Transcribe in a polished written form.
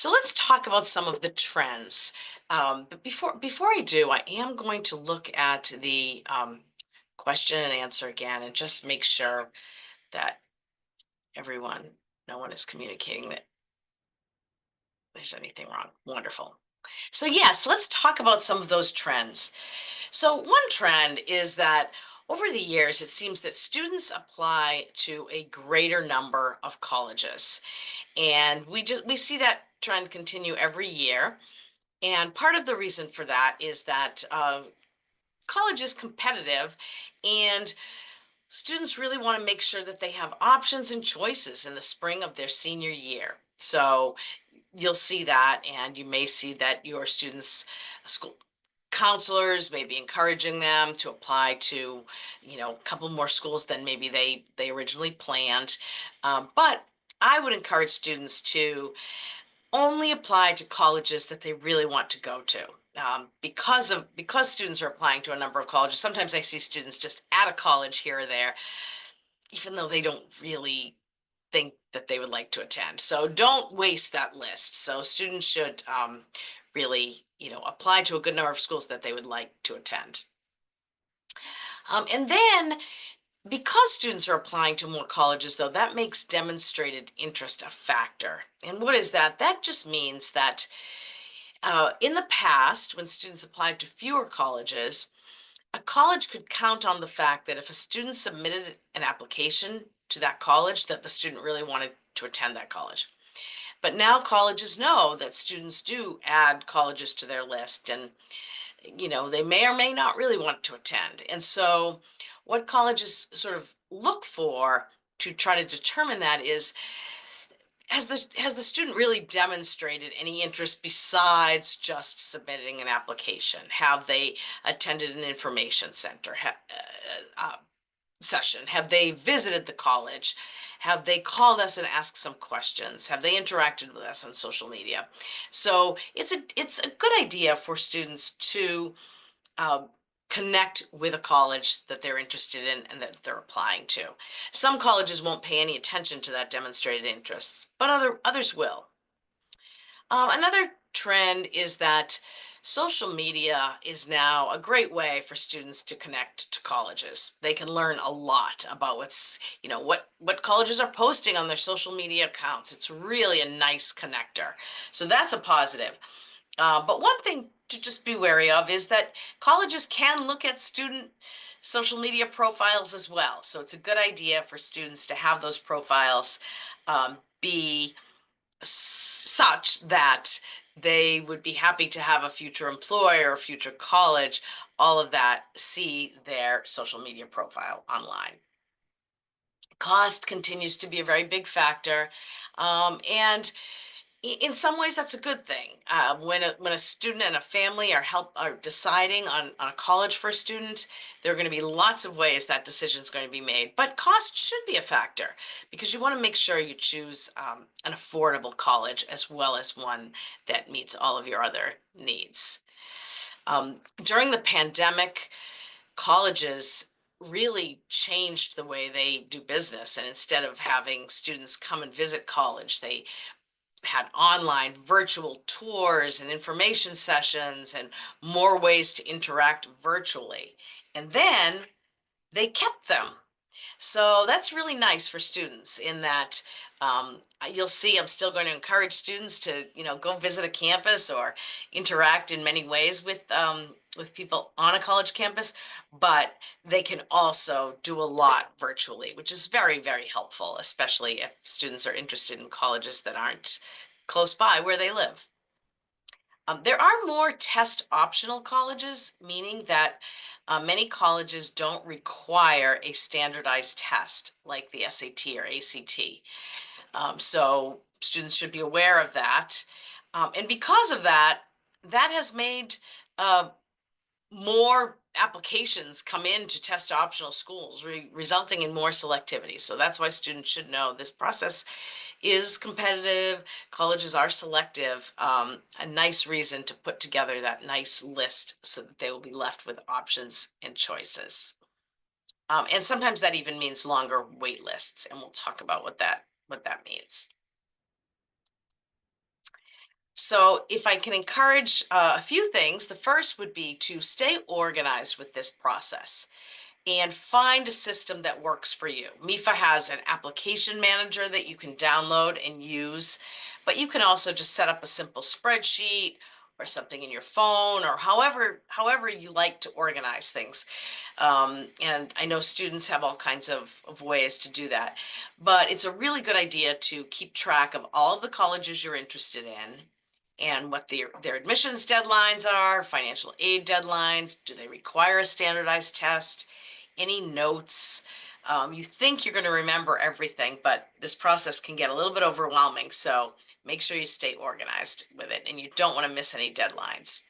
So let's talk about some of the trends. But before I do, I am going to look at the question and answer again and just make sure that no one is communicating that there's anything wrong. Wonderful. So yes, let's talk about some of those trends. So one trend is that over the years, it seems that students apply to a greater number of colleges, and we see that trend continue every year. And part of the reason for that is that college is competitive, and students really want to make sure that they have options and choices in the spring of their senior year. So you'll see that, and you may see that your students' school counselors may be encouraging them to apply to, a couple more schools than maybe they originally planned. But I would encourage students to only apply to colleges that they really want to go to. Because students are applying to a number of colleges, sometimes I see students just at a college here or there, even though they don't really think that they would like to attend. So don't waste that list. So students should really, apply to a good number of schools that they would like to attend. And then because students are applying to more colleges, though, that makes demonstrated interest a factor. And what is that? That just means that in the past, when students applied to fewer colleges, a college could count on the fact that if a student submitted an application to that college, that the student really wanted to attend that college. But now colleges know that students do add colleges to their list, and they may or may not really want to attend. And so what colleges sort of look for to try to determine that is, has the student really demonstrated any interest besides just submitting an application? Have they attended an information center session? Have they visited the college? Have they called us and asked some questions? Have they interacted with us on social media? So it's a good idea for students to um, connect with a college that they're interested in and that they're applying to. Some colleges won't pay any attention to that demonstrated interest, but others will. Another trend is that social media is now a great way for students to connect to colleges. They can learn a lot about what colleges are posting on their social media accounts. It's really a nice connector. So that's a positive. But one thing to just be wary of is that colleges can look at student social media profiles as well. So it's a good idea for students to have those profiles be such that they would be happy to have a future employer or future college, all of that, see their social media profile online. Cost continues to be a very big factor. And in some ways, that's a good thing. When a student and a family are deciding on a college for a student, there are going to be lots of ways that decision is going to be made. But cost should be a factor because you want to make sure you choose an affordable college as well as one that meets all of your other needs. During the pandemic, colleges really changed the way they do business. And instead of having students come and visit college, they had online virtual tours and information sessions and more ways to interact virtually. And then they kept them. So that's really nice for students in that you'll see I'm still going to encourage students to, go visit a campus or interact in many ways with people on a college campus, but they can also do a lot virtually, which is very, very helpful, especially if students are interested in colleges that aren't close by where they live. There are more test optional colleges, meaning that many colleges don't require a standardized test like the SAT or ACT. So students should be aware of that. And because of that, that has made more applications come in to test optional schools, resulting in more selectivity. So that's why students should know this process is competitive. Colleges are selective. A nice reason to put together that nice list so that they will be left with options and choices. And sometimes that even means longer wait lists, and we'll talk about what that means. So if I can encourage a few things, the first would be to stay organized with this process and find a system that works for you. MEFA has an application manager that you can download and use, but you can also just set up a simple spreadsheet or something in your phone, or however you like to organize things. And I know students have all kinds of ways to do that, but it's a really good idea to keep track of all of the colleges you're interested in and what their admissions deadlines are, financial aid deadlines, do they require a standardized test, any notes. You think you're going to remember everything, but this process can get a little bit overwhelming. So make sure you stay organized with it and you don't want to miss any deadlines.